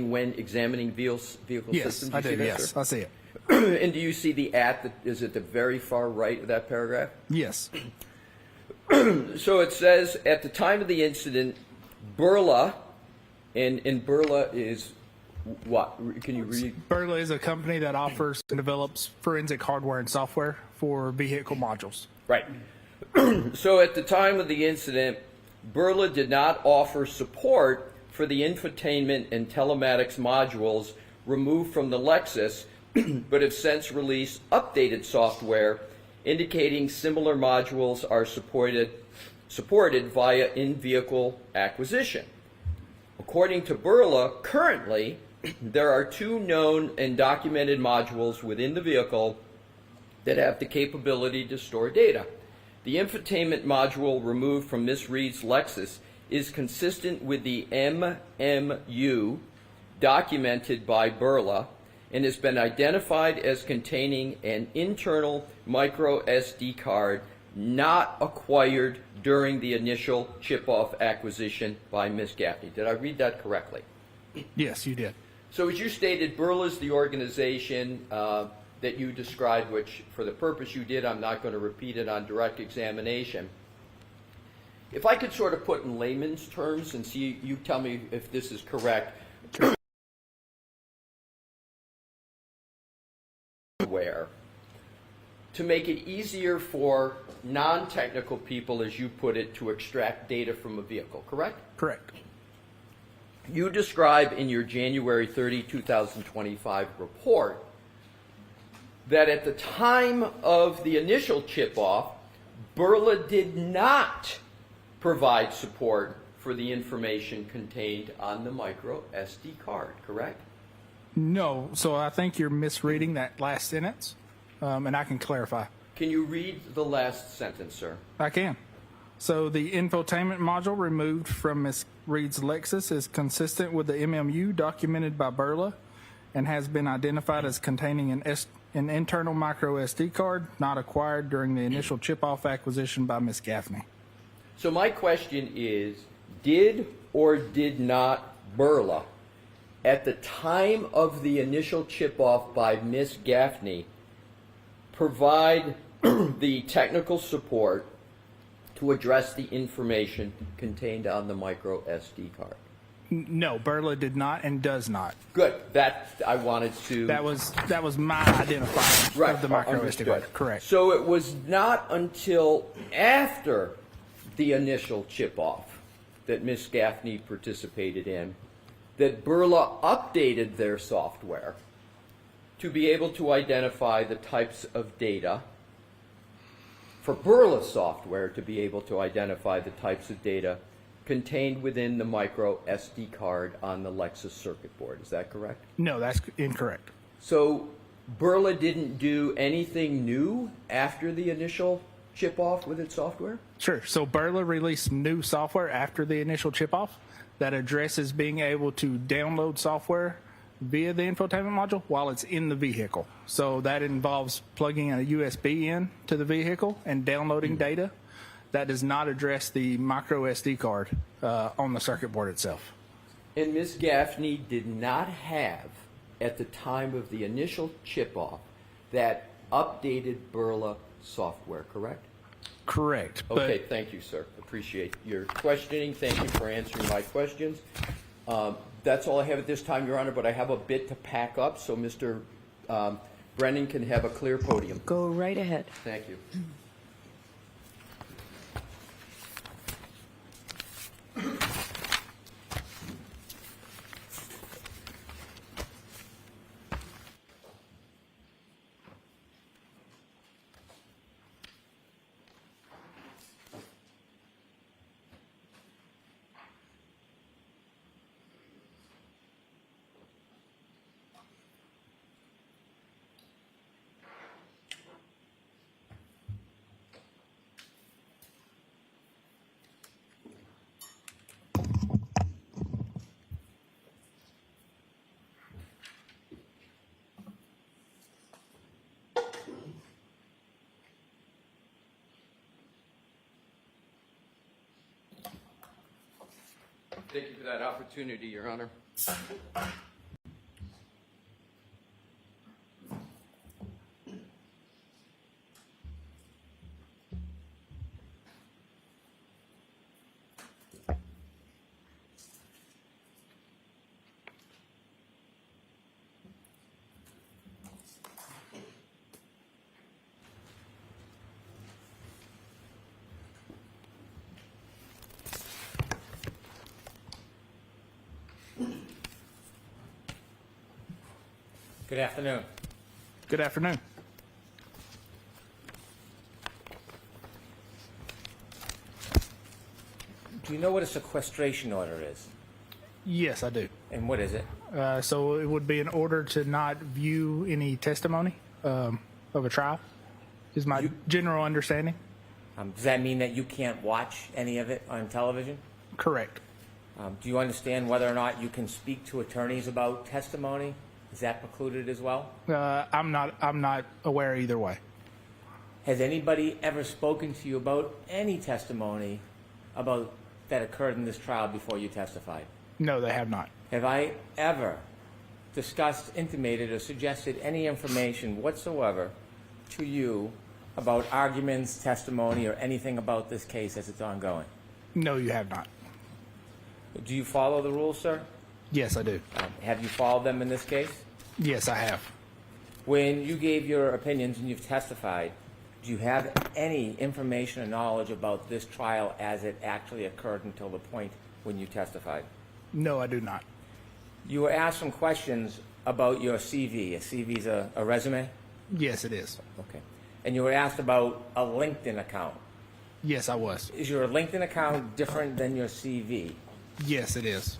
when examining vehicle systems? Yes, I do. Yes, I see it. And do you see the is at the very far right of that paragraph? Yes. So it says, at the time of the incident, Burla, and Burla is what? Can you read? Burla is a company that offers and develops forensic hardware and software for vehicle modules. Right. So at the time of the incident, Burla did not offer support for the infotainment and telematics modules removed from the Lexus, but have since released updated software indicating similar modules are supported via in-vehicle acquisition. According to Burla, currently there are 2 known and documented modules within the vehicle that have the capability to store data. The infotainment module removed from Ms. Reed's Lexus is consistent with the MMU documented by Burla and has been identified as containing an internal micro SD card not acquired during the initial chip-off acquisition by Ms. Gaffney. Did I read that correctly? Yes, you did. So as you stated, Burla is the organization that you described, which for the purpose you did, I'm not going to repeat it on direct examination. If I could sort of put in layman's terms and see, you tell me if this is correct. Where to make it easier for non-technical people, as you put it, to extract data from a vehicle, correct? Correct. You describe in your January 30, 2025 report that at the time of the initial chip-off, Burla did not provide support for the information contained on the micro SD card, correct? No, so I think you're misreading that last sentence, and I can clarify. Can you read the last sentence, sir? I can. So the infotainment module removed from Ms. Reed's Lexus is consistent with the MMU documented by Burla and has been identified as containing an internal micro SD card not acquired during the initial chip-off acquisition by Ms. Gaffney. So my question is, did or did not Burla, at the time of the initial chip-off by Ms. Gaffney, provide the technical support to address the information contained on the micro SD card? No, Burla did not and does not. Good. That I wanted to. That was my identifier of the micro SD card. Correct. So it was not until after the initial chip-off that Ms. Gaffney participated in that Burla updated their software to be able to identify the types of data, for Burla's software to be able to identify the types of data contained within the micro SD card on the Lexus circuit board. Is that correct? No, that's incorrect. So Burla didn't do anything new after the initial chip-off with its software? Sure. So Burla released new software after the initial chip-off that addresses being able to download software via the infotainment module while it's in the vehicle. So that involves plugging a USB in to the vehicle and downloading data. That does not address the micro SD card on the circuit board itself. And Ms. Gaffney did not have, at the time of the initial chip-off, that updated Burla software, correct? Correct. Okay, thank you, sir. Appreciate your questioning. Thank you for answering my questions. That's all I have at this time, Your Honor, but I have a bit to pack up, so Mr. Brennan can have a clear podium. Go right ahead. Thank you. Thank you for that opportunity, Your Honor. Good afternoon. Good afternoon. Do you know what a sequestration order is? Yes, I do. And what is it? So it would be an order to not view any testimony of a trial, is my general understanding. Does that mean that you can't watch any of it on television? Correct. Do you understand whether or not you can speak to attorneys about testimony? Is that precluded as well? I'm not aware either way. Has anybody ever spoken to you about any testimony about that occurred in this trial before you testified? No, they have not. Have I ever discussed, intimated, or suggested any information whatsoever to you about arguments, testimony, or anything about this case as it's ongoing? No, you have not. Do you follow the rules, sir? Yes, I do. Have you followed them in this case? Yes, I have. When you gave your opinions and you've testified, do you have any information or knowledge about this trial as it actually occurred until the point when you testified? No, I do not. You were asked some questions about your CV. A CV is a resume? Yes, it is. Okay. And you were asked about a LinkedIn account. Yes, I was. Is your LinkedIn account different than your CV? Yes, it is.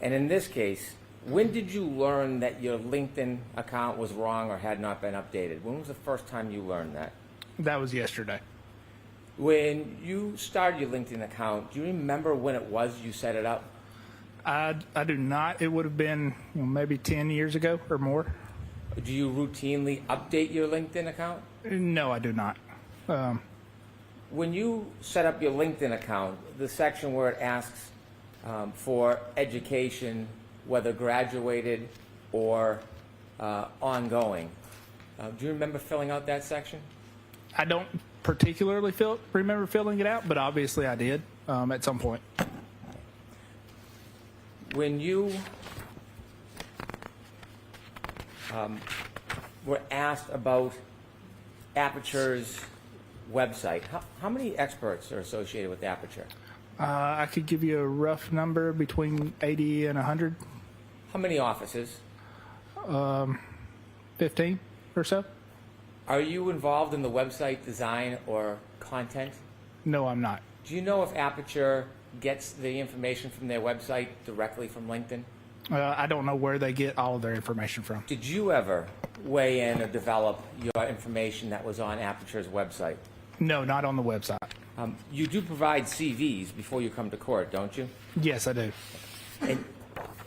And in this case, when did you learn that your LinkedIn account was wrong or had not been updated? When was the first time you learned that? That was yesterday. When you started your LinkedIn account, do you remember when it was you set it up? I do not. It would have been maybe 10 years ago or more. Do you routinely update your LinkedIn account? No, I do not. When you set up your LinkedIn account, the section where it asks for education, whether graduated or ongoing, do you remember filling out that section? I don't particularly remember filling it out, but obviously I did at some point. When you were asked about Aperture's website, how many experts are associated with Aperture? I could give you a rough number between 80 and 100, How many offices? 15 or so. Are you involved in the website design or content? No, I'm not. Do you know if Aperture gets the information from their website directly from LinkedIn? I don't know where they get all of their information from. Did you ever weigh in or develop your information that was on Aperture's website? No, not on the website. You do provide CVs before you come to court, don't you? Yes, I do. And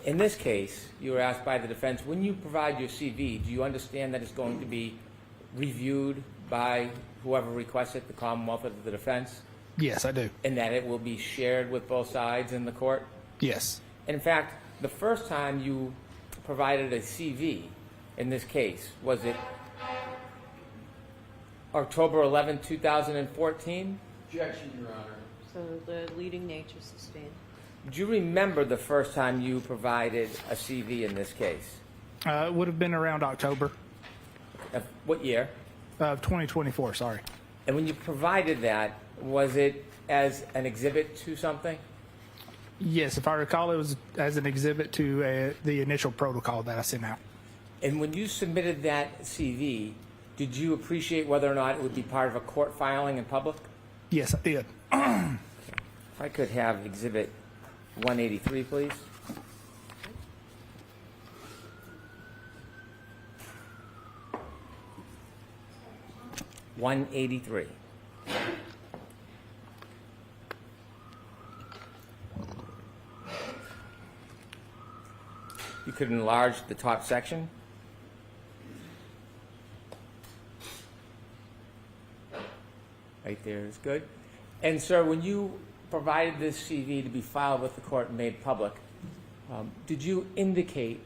in this case, you were asked by the defense, when you provide your CV, do you understand that it's going to be reviewed by whoever requests it, the Commonwealth or the defense, Yes, I do. and that it will be shared with both sides in the court? Yes. And in fact, the first time you provided a CV in this case, was it October 11, 2014? Objection, Your Honor. So the leading nature sustained. Do you remember the first time you provided a CV in this case? It would have been around October What year? of 2024, sorry. And when you provided that, was it as an exhibit to something? Yes, if I recall, it was as an exhibit to the initial protocol that I sent out. And when you submitted that CV, did you appreciate whether or not it would be part of a court filing in public? Yes, I did. If I could have exhibit 183, please. $183. You could enlarge the top section. Right there is good. And sir, when you provided this CV to be filed with the court and made public, Did you indicate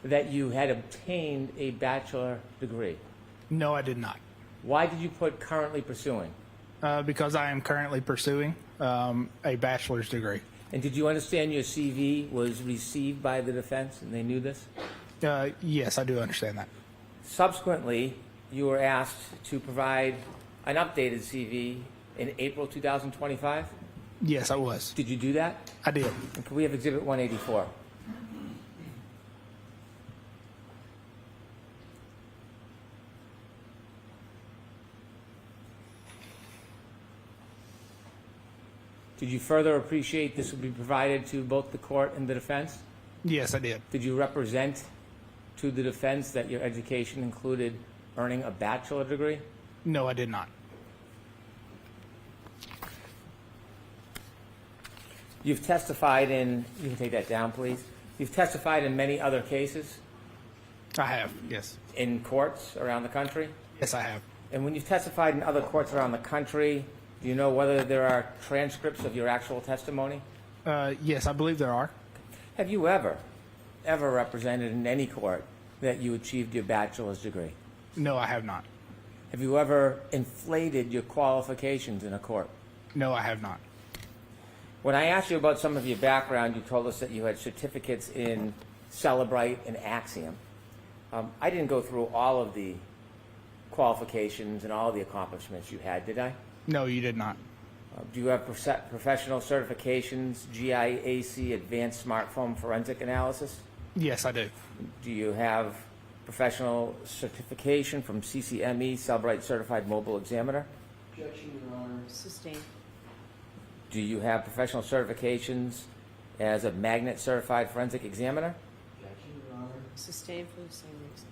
that you had obtained a bachelor degree? No, I did not. Why did you put currently pursuing? Because I am currently pursuing a bachelor's degree. And did you understand your CV was received by the defense and they knew this? Yes, I do understand that. Subsequently, you were asked to provide an updated CV in April 2025? Yes, I was. Did you do that? I did. And can we have Exhibit 184? Did you further appreciate this would be provided to both the court and the defense? Yes, I did. Did you represent to the defense that your education included earning a bachelor degree? No, I did not. You've testified in, you can take that down, please. You've testified in many other cases I have, yes. in courts around the country. Yes, I have. And when you've testified in other courts around the country, do you know whether there are transcripts of your actual testimony? Yes, I believe there are. Have you ever represented in any court that you achieved your bachelor's degree? No, I have not. Have you ever inflated your qualifications in a court? No, I have not. When I asked you about some of your background, you told us that you had certificates in Celebrite and Axiom. I didn't go through all of the qualifications and all of the accomplishments you had, did I? No, you did not. Do you have professional certifications, GIAC, Advanced Smartphone Forensic Analysis? Yes, I do. Do you have professional certification from CCME, Celebrite Certified Mobile Examiner? Objection, Your Honor. Sustained. Do you have professional certifications as a Magnet Certified Forensic Examiner? Objection, Your Honor. Sustained for the same reason.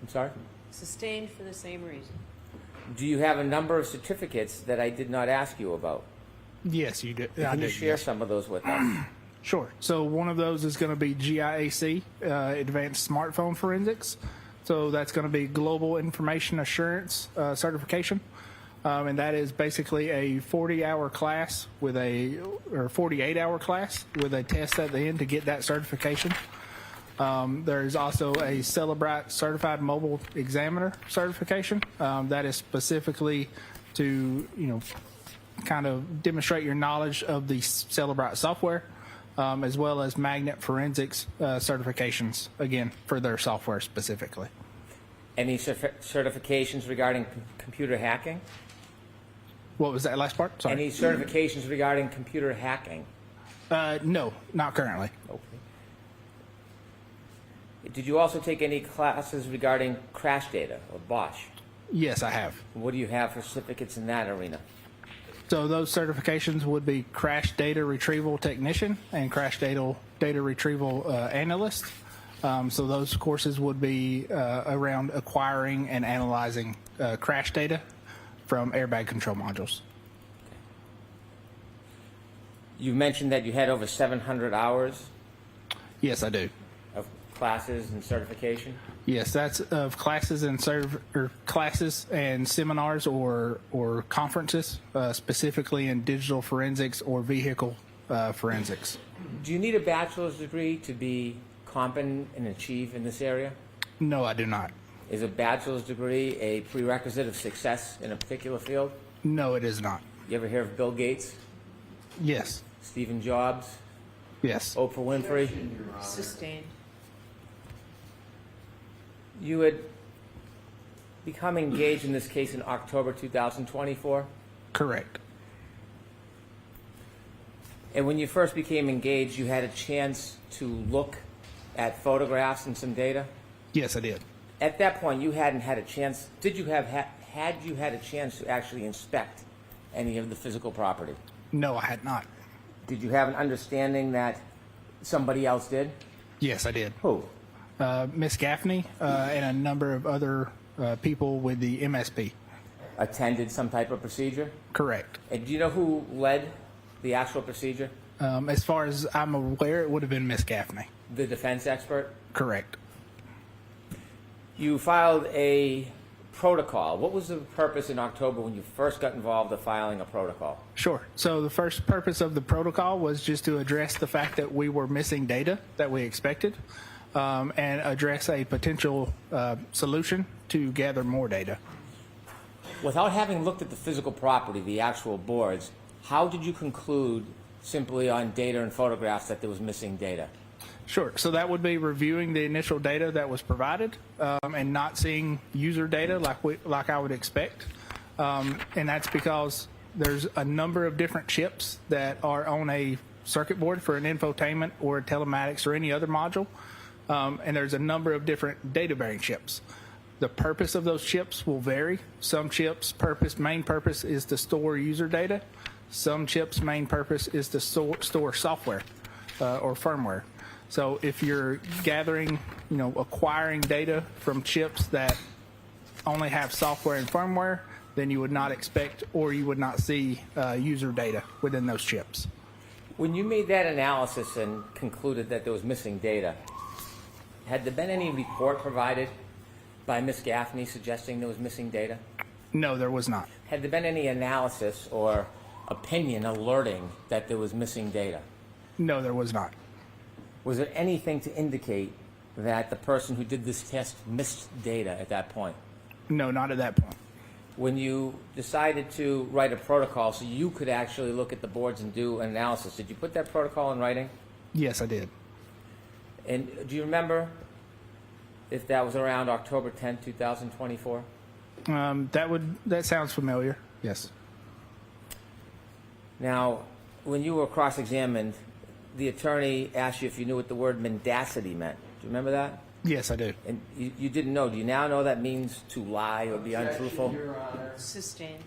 I'm sorry? Sustained for the same reason. Do you have a number of certificates that I did not ask you about? Yes, you did. I Can you did, share yes. some of those with us? Sure. So one of those is going to be GIAC, Advanced Smartphone Forensics. So that's going to be Global Information Assurance certification. And that is basically a 40-hour class or 48-hour class with a test at the end to get that certification. There is also a Celebrite Certified Mobile Examiner certification. That is specifically to, kind of demonstrate your knowledge of the Celebrite software, as well as Magnet Forensics certifications, again, for their software specifically. Any certifications regarding computer hacking? What was that last part? Sorry. Any certifications regarding computer hacking? No, not currently. Okay. Did you also take any classes regarding crash data or BOSH? Yes, I have. What do you have for certificates in that arena? So those certifications would be Crash Data Retrieval Technician and Crash Data Retrieval Analyst. So those courses would be around acquiring and analyzing crash data from airbag control modules. You mentioned that you had over 700 hours Yes, I do. of classes and certification. Yes, that's of classes and classes and seminars or conferences, specifically in digital forensics or vehicle forensics. Do you need a bachelor's degree to be competent and achieve in this area? No, I do not. Is a bachelor's degree a prerequisite of success in a particular field? No, it is not. You ever hear of Bill Gates, Yes. Stephen Jobs, Yes. Oprah Winfrey? Sustained. You had become engaged in this case in October 2024, Correct. and when you first became engaged, you had a chance to look at photographs and some data. Yes, I did. At that point, you hadn't had a chance. Did you have had you had a chance to actually inspect any of the physical property? No, I had not. Did you have an understanding that somebody else did? Yes, I did. Who? Miss Gaffney and a number of other people with the MSP. Attended some type of procedure? Correct. And do you know who led the actual procedure? As far as I'm aware, it would have been Miss Gaffney. The defense expert? Correct. You filed a protocol. What was the purpose in October when you first got involved in filing a protocol? Sure. So the first purpose of the protocol was just to address the fact that we were missing data that we expected, and address a potential solution to gather more data. Without having looked at the physical property, the actual boards, how did you conclude simply on data and photographs that there was missing data? Sure. So that would be reviewing the initial data that was provided, and not seeing user data like I would expect. And that's because there's a number of different chips that are on a circuit board for an infotainment or a telematics or any other module. And there's a number of different data-bearing chips. The purpose of those chips will vary. Some chips' main purpose is to store user data. Some chips' main purpose is to store software or firmware. So if you're gathering, acquiring data from chips that only have software and firmware, then you would not expect or you would not see user data within those chips. When you made that analysis and concluded that there was missing data, had there been any report provided by Ms. Gaffney suggesting there was missing data? No, there was not. Had there been any analysis or opinion alerting that there was missing data? No, there was not. Was there anything to indicate that the person who did this test missed data at that point? No, not at that point. When you decided to write a protocol so you could actually look at the boards and do an analysis, did you put that protocol in writing? Yes, I did. And do you remember if that was around October 10, 2024? That sounds familiar. Yes. Now, when you were cross-examined, the attorney asked you if you knew what the word mendacity meant. Do you remember that? Yes, I do. And you didn't know. Do you now know that means to lie or be untruthful? Sustained.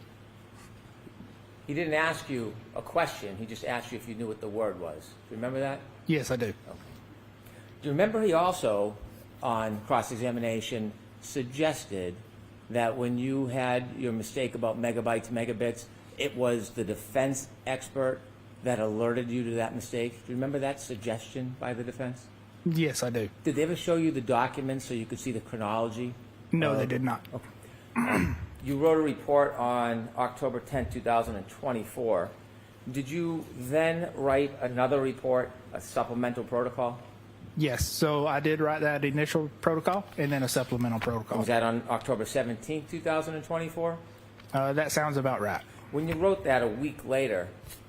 He didn't ask you a question. He just asked you if you knew what the word was. Do you remember that? Yes, I do. Do you remember he also, on cross-examination, suggested that when you had your mistake about megabytes, megabits, it was the defense expert that alerted you to that mistake? Do you remember that suggestion by the defense? Yes, I do. Did they ever show you the documents so you could see the chronology? No, they did not. Okay. You wrote a report on October 10, 2024. Did you then write another report, a supplemental protocol? Yes, so I did write that initial protocol and then a supplemental protocol. Was that on October 17, 2024? That sounds about right. When you wrote that a week later,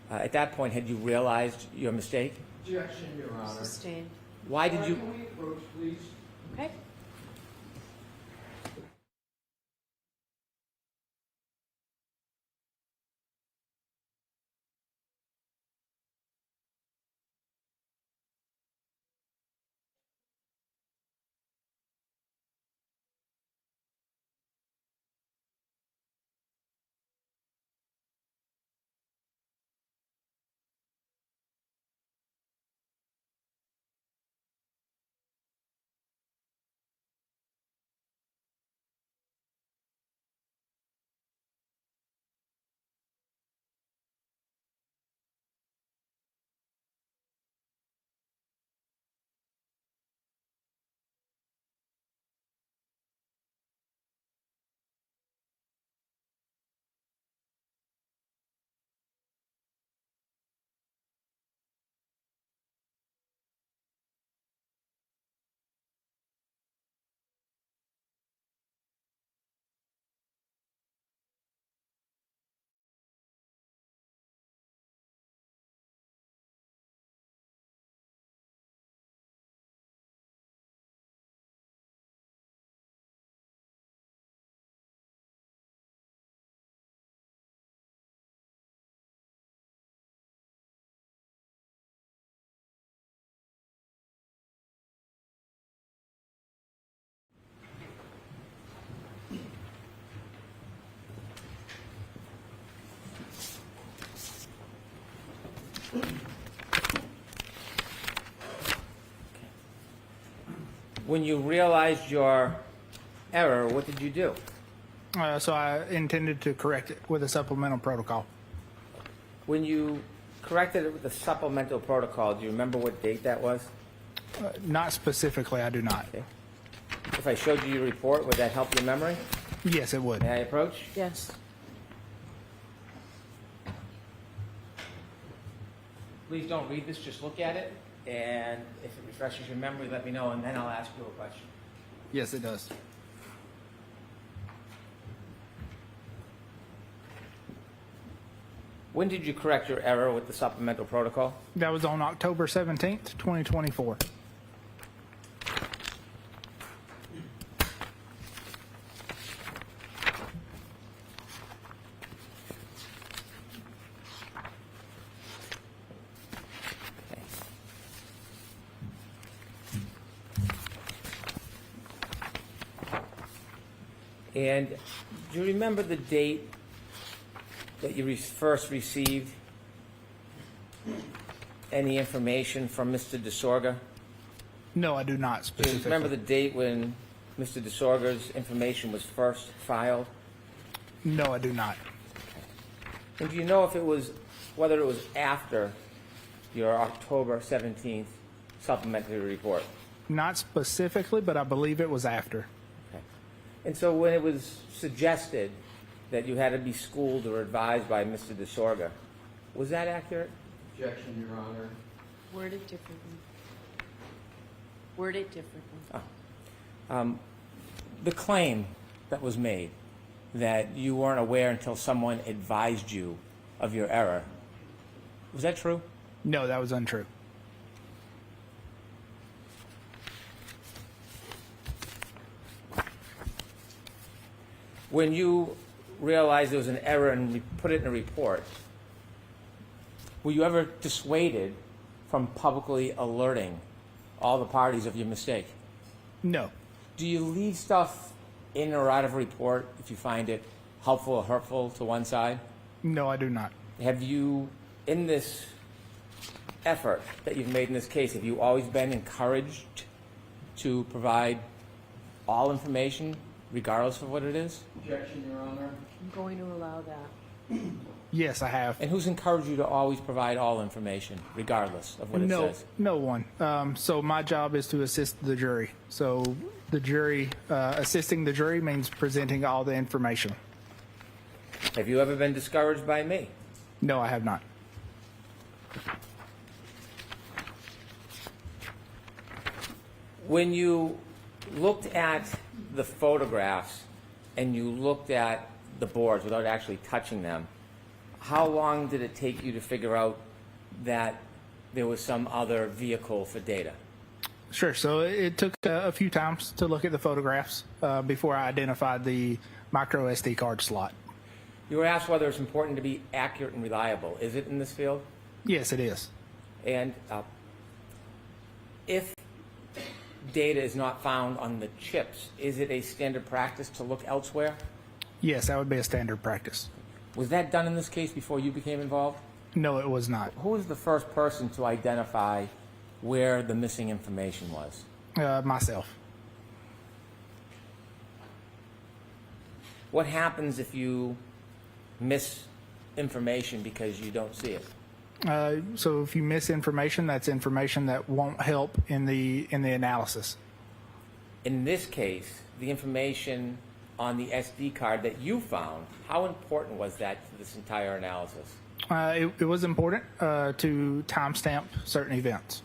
at that point, had you realized your mistake? Objection, Your Honor. Sustained. Why did you? Can we approach, please? Okay. When you realized your error, what did you do? So I intended to correct it with a supplemental protocol. When you corrected it with the supplemental protocol, do you remember what date that was? Not specifically, I do not. Okay. If I showed you your report, would that help your memory? Yes, it would. May I approach? Yes. Please don't read this, just look at it, and if it refreshes your memory, let me know, and then I'll ask you a question. Yes, it does. When did you correct your error with the supplemental protocol? That was on October 17th, 2024. Okay. And do you remember the date that you first received any information from Mr. DeSorga? No, I do not Do you specifically. remember the date when Mr. DeSorga's information was first filed? No, I do not. And do you know if it was, whether it was after your October 17th supplementary report? Not specifically, but I believe it was after. Okay. And so when it was suggested that you had to be schooled or advised by Mr. DeSorga, was that accurate? Objection, Your Honor. Word it differently. Word it differently. The claim that was made that you weren't aware until someone advised you of your error, was that true? No, that was untrue. When you realized there was an error and put it in a report, were you ever dissuaded from publicly alerting all the parties of your mistake? No. Do you leave stuff in or out of a report if you find it helpful or hurtful to one side? No, I do not. Have you, in this effort that you've made in this case, have you always been encouraged to provide all information, regardless of what it is? Objection, Your Honor. I'm going to allow that. Yes, I have. And who's encouraged you to always provide all information, regardless of what it No, says? no one. So my job is to assist the jury. So the jury, assisting the jury means presenting all the information. Have you ever been discouraged by me? No, I have not. When you looked at the photographs and you looked at the boards without actually touching them, how long did it take you to figure out that there was some other vehicle for data? Sure. So it took a few times to look at the photographs before I identified the micro SD card slot. You were asked whether it's important to be accurate and reliable. Is it in this field? Yes, it is. And if data is not found on the chips, is it a standard practice to look elsewhere? Yes, that would be a standard practice. Was that done in this case before you became involved? No, it was not. Who was the first person to identify where the missing information was? Myself. What happens if you miss information because you don't see it? So if you miss information, that's information that won't help in the analysis. In this case, the information on the SD card that you found, how important was that to this entire analysis? It was important to timestamp certain events.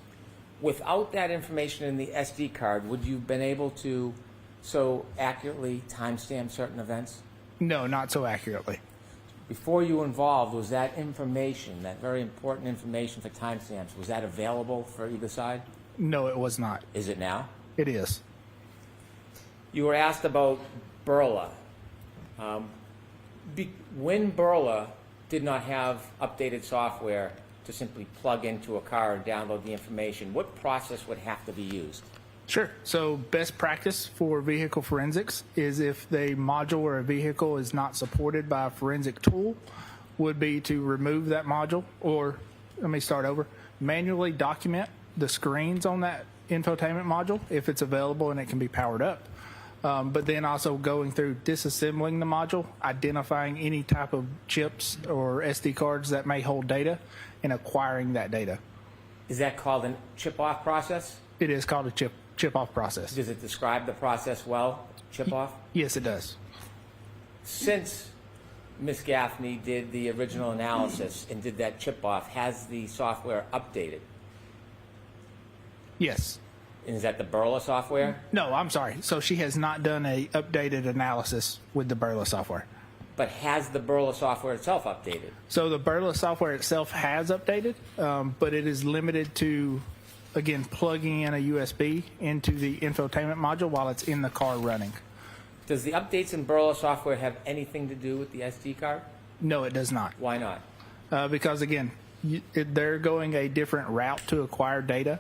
Without that information in the SD card, would you have been able to so accurately timestamp certain events? No, not so accurately. Before you were involved, was that information, that very important information for timestamps, was that available for either side? No, it was not. Is it now? It is. You were asked about Burla. When Burla did not have updated software to simply plug into a car and download the information, what process would have to be used? Sure. So best practice for vehicle forensics is if the module or a vehicle is not supported by a forensic tool, would be to remove that module, or let me start over, manually document the screens on that infotainment module if it's available and it can be powered up. But then also going through disassembling the module, identifying any type of chips or SD cards that may hold data, and acquiring that data. Is that called a chip-off process? It is called a chip-off process. Does it describe the process well, chip-off? Yes, it does. Since Ms. Gaffney did the original analysis and did that chip-off, has the software updated? Yes. And is that the Burla software? No, I'm sorry. So she has not done a updated analysis with the Burla software. But has the Burla software itself updated? So the Burla software itself has updated, but it is limited to, again, plugging in a USB into the infotainment module while it's in the car running. Does the updates in Burla software have anything to do with the SD card? No, it does not. Why not? Because, again, they're going a different route to acquire data,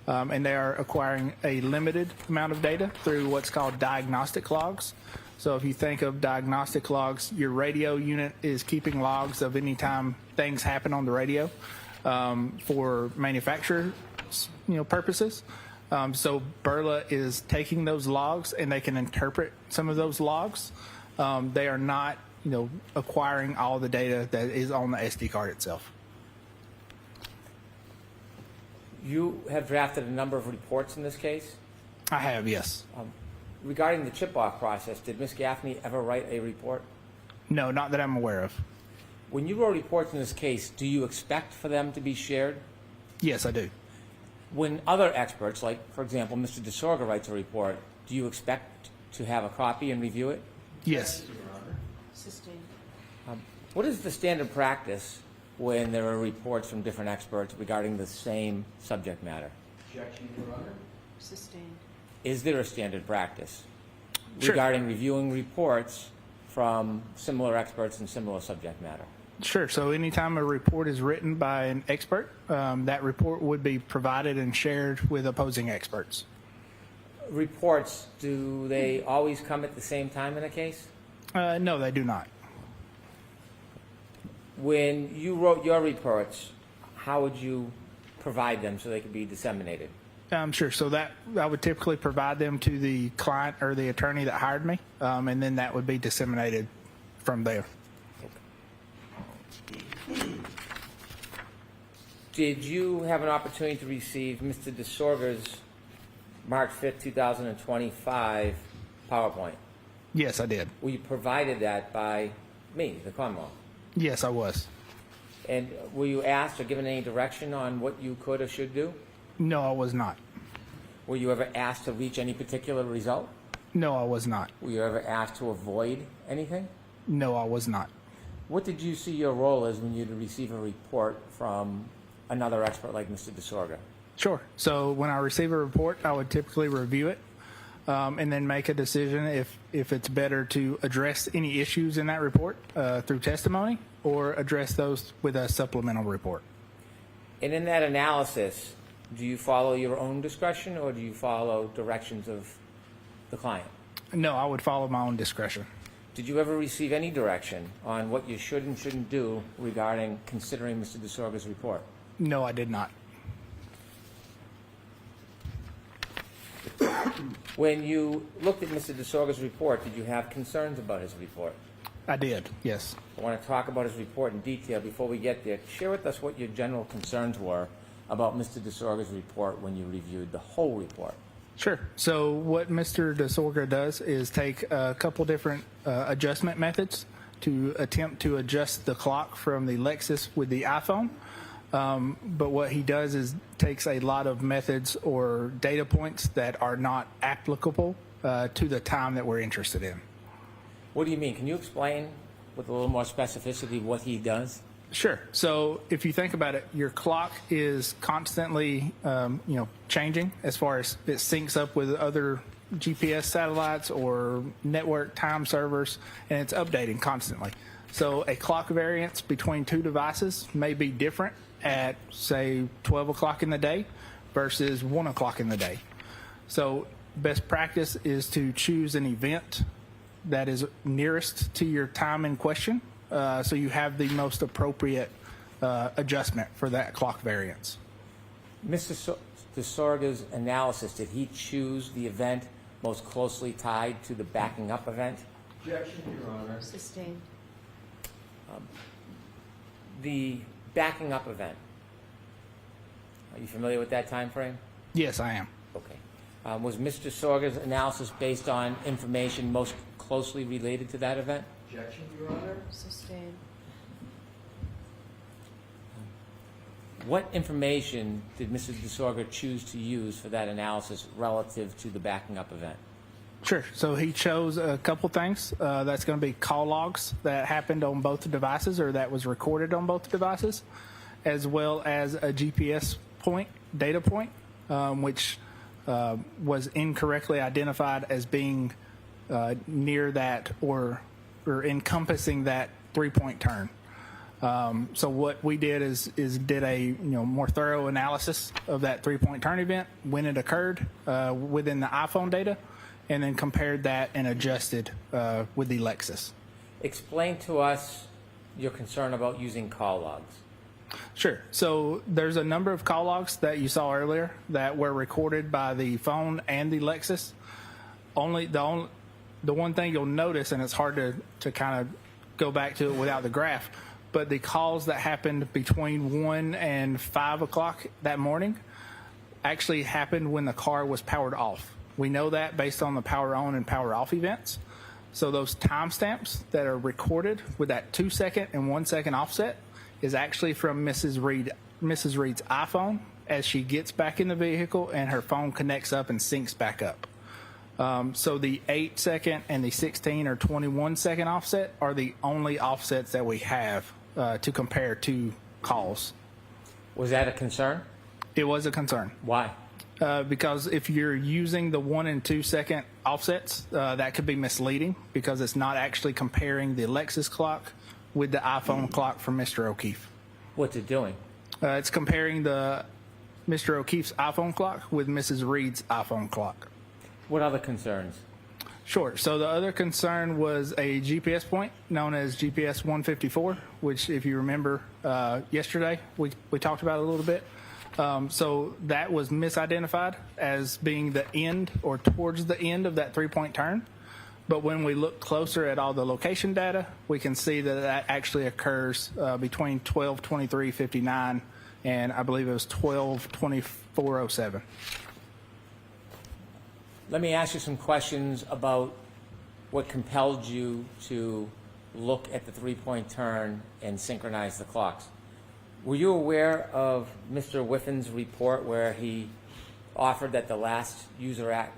and they are acquiring a limited amount of data through what's called diagnostic logs. So if you think of diagnostic logs, your radio unit is keeping logs of any time things happen on the radio for manufacturer purposes. So Burla is taking those logs and they can interpret some of those logs. They are not acquiring all the data that is on the SD card itself. You have drafted a number of reports in this case. I have, yes. Regarding the chip-off process, did Ms. Gaffney ever write a report? No, not that I'm aware of. When you wrote reports in this case, do you expect for them to be shared? Yes, I do. When other experts, like, for example, Mr. DeSorga writes a report, do you expect to have a copy and review it? Yes. Sustained. What is the standard practice when there are reports from different experts regarding the same subject matter? Objection, Your Honor. Sustained. Is there a standard practice Sure. regarding reviewing reports from similar experts in similar subject matter? Sure. So anytime a report is written by an expert, that report would be provided and shared with opposing experts. Reports, do they always come at the same time in a case? No, they do not. When you wrote your reports, how would you provide them so they could be disseminated? Sure. So that I would typically provide them to the client or the attorney that hired me, and then that would be disseminated from there. Did you have an opportunity to receive Mr. DeSorga's March 5th, 2025 PowerPoint? Yes, I did. Were you provided that by me, the Commonwealth? Yes, I was. And were you asked or given any direction on what you could or should do? No, I was not. Were you ever asked to reach any particular result? No, I was not. Were you ever asked to avoid anything? No, I was not. What did you see your role as when you receive a report from another expert like Mr. DeSorga? Sure. So when I receive a report, I would typically review it and then make a decision if it's better to address any issues in that report through testimony or address those with a supplemental report. And in that analysis, do you follow your own discretion or do you follow directions of the client? No, I would follow my own discretion. Did you ever receive any direction on what you should and shouldn't do regarding considering Mr. DeSorga's report? No, I did not. When you looked at Mr. DeSorga's report, did you have concerns about his report? I did, yes. I want to talk about his report in detail. Before we get there, share with us what your general concerns were about Mr. DeSorga's report when you reviewed the whole report. Sure. So what Mr. DeSorga does is take a couple different adjustment methods to attempt to adjust the clock from the Lexus with the iPhone. But what he does is takes a lot of methods or data points that are not applicable to the time that we're interested in. What do you mean? Can you explain with a little more specificity what he does? Sure. So if you think about it, your clock is constantly, changing as far as it syncs up with other GPS satellites or network time servers, and it's updating constantly. So a clock variance between two devices may be different at, say, 12 o'clock in the day versus 1 o'clock in the day. So best practice is to choose an event that is nearest to your time in question, so you have the most appropriate adjustment for that clock variance. Mr. DeSorga's analysis, did he choose the event most closely tied to the backing up event? Objection, Your Honor. Sustained. The backing up event, are you familiar with that time frame? Yes, I am. Okay. Was Mr. Sorga's analysis based on information most closely related to that event? Objection, Your Honor. Sustained. What information did Mr. DeSorga choose to use for that analysis relative to the backing up event? Sure. So he chose a couple things. That's going to be call logs that happened on both devices or that was recorded on both devices, as well as a GPS data point, which was incorrectly identified as being near that or encompassing that 3-point turn. So what we did is did a more thorough analysis of that 3-point turn event when it occurred within the iPhone data, and then compared that and adjusted with the Lexus. Explain to us your concern about using call logs. Sure. So there's a number of call logs that you saw earlier that were recorded by the phone and the Lexus. The one thing you'll notice, and it's hard to kind of go back to it without the graph, but the calls that happened between 1 and 5 o'clock that morning actually happened when the car was powered off. We know that based on the power on and power off events. So those timestamps that are recorded with that 2-second and 1-second offset is actually from Mrs. Reed's iPhone as she gets back in the vehicle and her phone connects up and syncs back up. So the 8-second and the 16 or 21-second offset are the only offsets that we have to compare to calls. Was that a concern? It was a concern. Why? Because if you're using the 1 and 2-second offsets, that could be misleading because it's not actually comparing the Lexus clock with the iPhone clock from Mr. O'Keefe. What's it doing? It's comparing the Mr. O'Keefe's iPhone clock with Mrs. Reed's iPhone clock. What other concerns? Sure. So the other concern was a GPS point known as GPS 154, which, if you remember, yesterday we talked about a little bit. So that was misidentified as being the end or towards the end of that 3-point turn. But when we look closer at all the location data, we can see that actually occurs between 12:23:59 and I believe it was 12:24:07. Let me ask you some questions about what compelled you to look at the 3-point turn and synchronize the clocks. Were you aware of Mr. Whiffin's report where he offered that the last user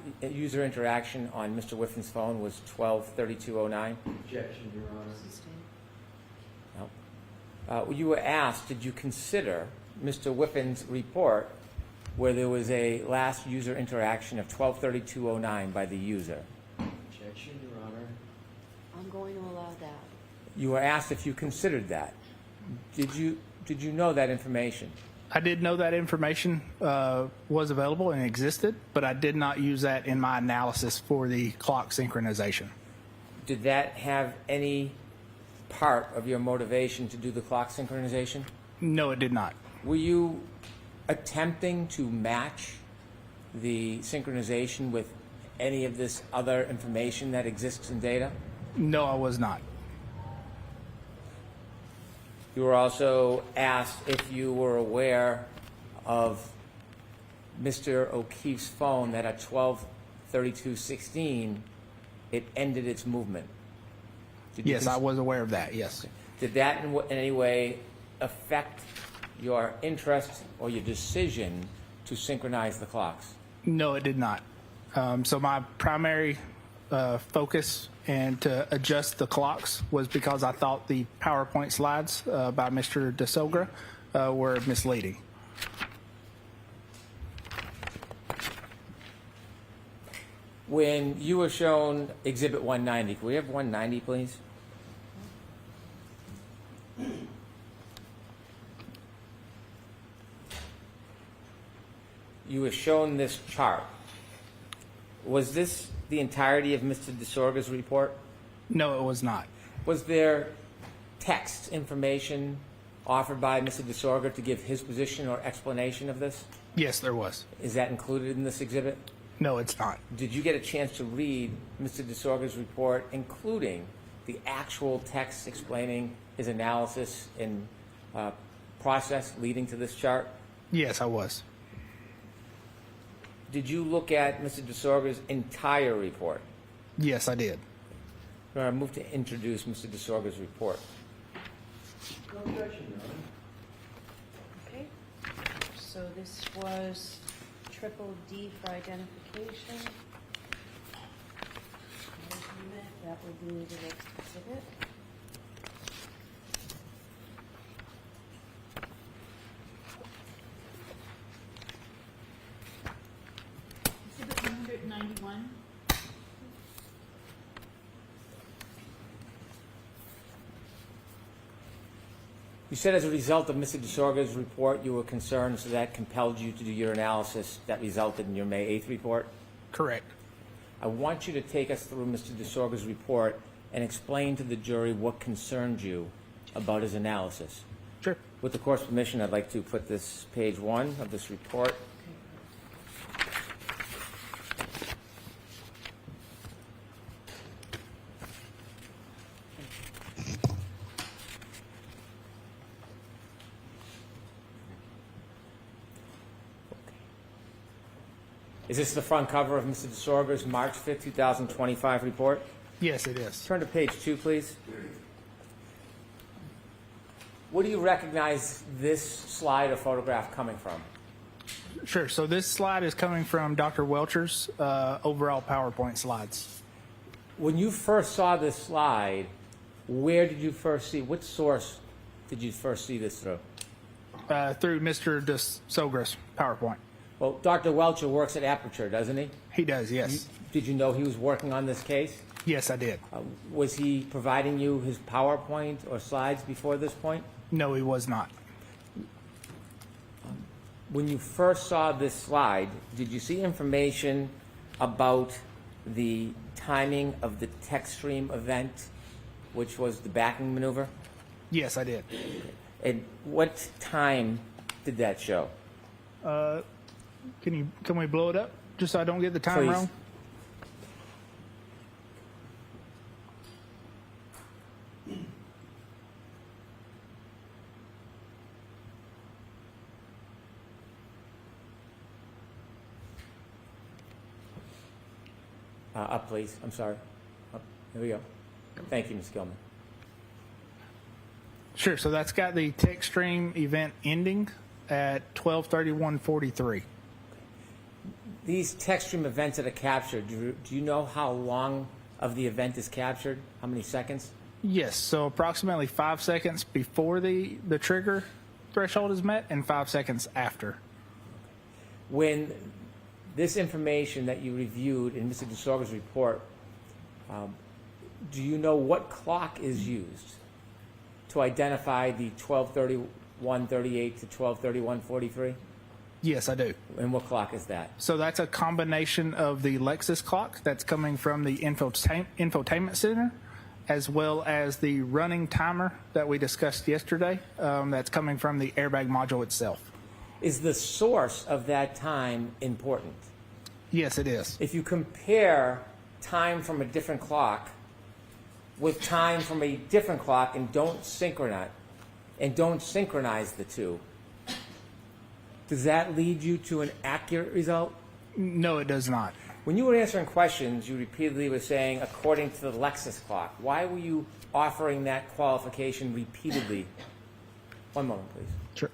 interaction on Mr. Whiffin's phone was 12:32:09? Objection, Your Honor. Sustained. No. You were asked, did you consider Mr. Whiffin's report where there was a last user interaction of 12:32:09 by the user? Objection, Your Honor. I'm going to allow that. You were asked if you considered that. Did you know that information? I did know that information was available and existed, but I did not use that in my analysis for the clock synchronization. Did that have any part of your motivation to do the clock synchronization? No, it did not. Were you attempting to match the synchronization with any of this other information that exists in data? No, I was not. You were also asked if you were aware of Mr. O'Keefe's phone that at 12:32:16 it ended its movement. Yes, I was aware of that, yes. Did that in any way affect your interest or your decision to synchronize the clocks? No, it did not. So my primary focus and to adjust the clocks was because I thought the PowerPoint slides by Mr. DeSogra were misleading. When you were shown Exhibit 190, can we have 190, please? You were shown this chart. Was this the entirety of Mr. DeSorga's report? No, it was not. Was there text information offered by Mr. DeSorga to give his position or explanation of this? Yes, there was. Is that included in this exhibit? No, it's not. Did you get a chance to read Mr. DeSorga's report, including the actual text explaining his analysis and process leading to this chart? Yes, I was. did you look at Mr. DeSorga's entire report? Yes, I did. I move to introduce Mr. DeSorga's report. No objection, Your Honor. Okay. So this was triple D for identification. That would be the next exhibit. Exhibit 191. You said as a result of Mr. DeSorga's report, you were concerned, so that compelled you to do your analysis that resulted in your May 8th report? Correct. I want you to take us through Mr. DeSorga's report and explain to the jury what concerned you about his analysis. Sure. With the court's permission, I'd like to put this page 1 of this report. Is this the front cover of Mr. DeSorga's March 5th, 2025 report? Yes, it is. Turn to page 2, please. Where do you recognize this slide or photograph coming from? Sure. So this slide is coming from Dr. Welcher's overall PowerPoint slides. When you first saw this slide, where did you first see, what source did you first see this through? Through Mr. DeSogra's PowerPoint. Well, Dr. Welcher works at Aperture, doesn't he? He does, yes. Did you know he was working on this case? Yes, I did. Was he providing you his PowerPoint or slides before this point? No, he was not. When you first saw this slide, did you see information about the timing of the text stream event, which was the backing maneuver? Yes, I did. And what time did that show? Can we blow it up just so I don't get the time Please. wrong? Up, please. I'm sorry. Up. There we go. Thank you, Ms. Gilman. Sure. So that's got the text stream event ending at 12:31:43. These text stream events that are captured, do you know how long of the event is captured? How many seconds? Yes. So approximately 5 seconds before the trigger threshold is met and 5 seconds after. When this information that you reviewed in Mr. DeSorga's report, do you know what clock is used to identify the 12:31:38 to 12:31:43? Yes, I do. And what clock is that? So that's a combination of the Lexus clock that's coming from the infotainment center, as well as the running timer that we discussed yesterday that's coming from the airbag module itself. Is the source of that time important? Yes, it is. If you compare time from a different clock with time from a different clock and don't synchronize the two, does that lead you to an accurate result? No, it does not. When you were answering questions, you repeatedly were saying, according to the Lexus clock. Why were you offering that qualification repeatedly? One moment, please. Sure.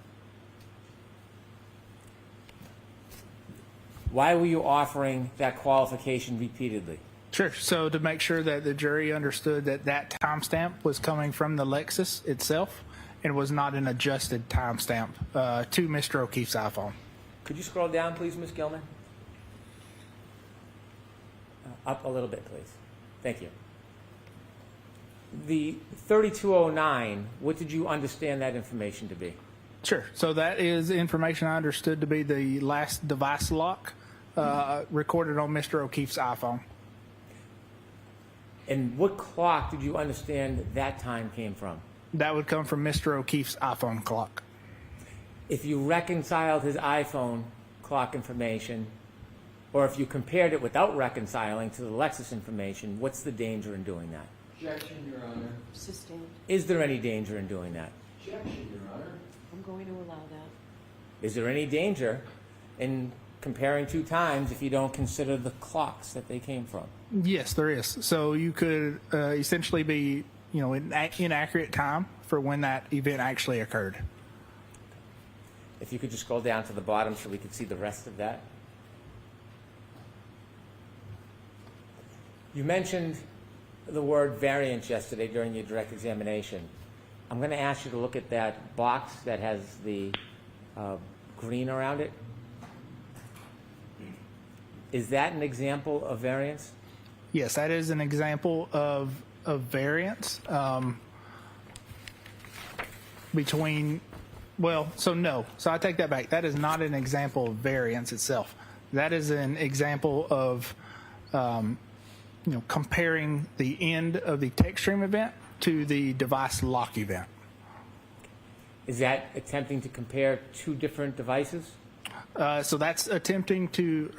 Why were you offering that qualification repeatedly? Sure. So to make sure that the jury understood that that timestamp was coming from the Lexus itself and was not an adjusted timestamp to Mr. O'Keefe's iPhone. Could you scroll down, please, Ms. Gilman? Up a little bit, please. Thank you. The 3209, what did you understand that information to be? Sure. So that is information I understood to be the last device lock recorded on Mr. O'Keefe's iPhone. And what clock did you understand that time came from? That would come from Mr. O'Keefe's iPhone clock. If you reconciled his iPhone clock information, or if you compared it without reconciling to the Lexus information, what's the danger in doing that? Objection, Your Honor. Sustained. Is there any danger in doing that? Objection, Your Honor. I'm going to allow that. Is there any danger in comparing two times if you don't consider the clocks that they came from. Yes, there is. So you could essentially be, inaccurate time for when that event actually occurred. If you could just scroll down to the bottom so we could see the rest of that. You mentioned the word variance yesterday during your direct examination. I'm going to ask you to look at that box that has the green around it. Is that an example of variance? Yes, that is an example of variance between, no. So I take that back. That is not an example of variance itself. That is an example of, comparing the end of the text stream event to the device lock event. Is that attempting to compare two different devices? So that's attempting to,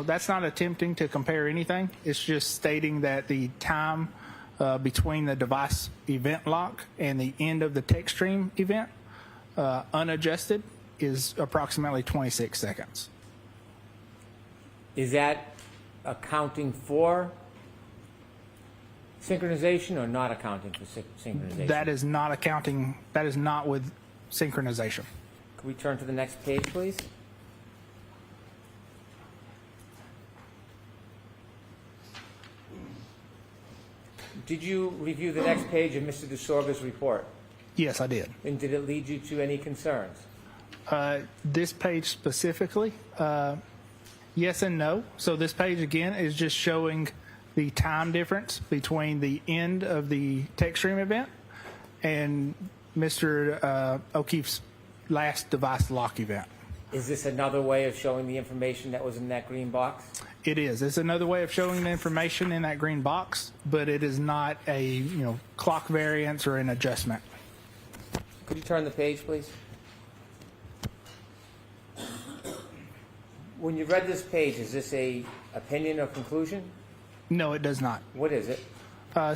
that's not attempting to compare anything. It's just stating that the time between the device event lock and the end of the text stream event, unadjusted, is approximately 26 seconds. Is that accounting for synchronization or not accounting for synchronization? That is not accounting, that is not with synchronization. Could we turn to the next page, please? Did you review the next page of Mr. DeSorga's report? Yes, I did. And did it lead you to any concerns? This page specifically, yes and no. So this page, again, is just showing the time difference between the end of the text stream event and Mr. O'Keefe's last device lock event. Is this another way of showing the information that was in that green box? It is. It's another way of showing the information in that green box, but it is not a clock variance or an adjustment. Could you turn the page, please? When you read this page, is this a opinion or conclusion? No, it does not. What is it?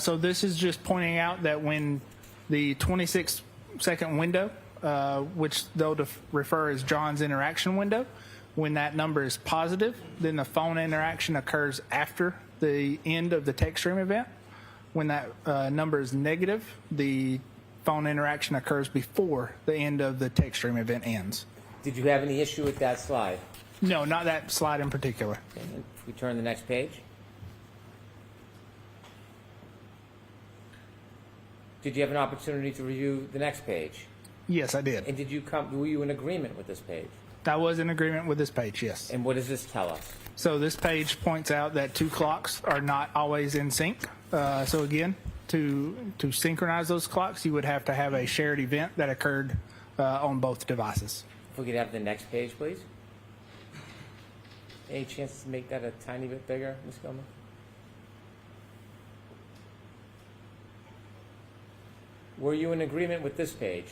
So this is just pointing out that when the 26-second window, which they'll refer as John's interaction window, when that number is positive, then the phone interaction occurs after the end of the text stream event. When that number is negative, the phone interaction occurs before the end of the text stream event ends. Did you have any issue with that slide? No, not that slide in particular. Okay, if we turn the next page. Did you have an opportunity to review the next page? Yes, I did. And were you in agreement with this page? I was in agreement with this page, yes. And what does this tell us? So this page points out that two clocks are not always in sync. So again, to synchronize those clocks, you would have to have a shared event that occurred on both devices. If we could have the next page, please. Any chance to make that a tiny bit bigger, Ms. Gilman? Were you in agreement with this page?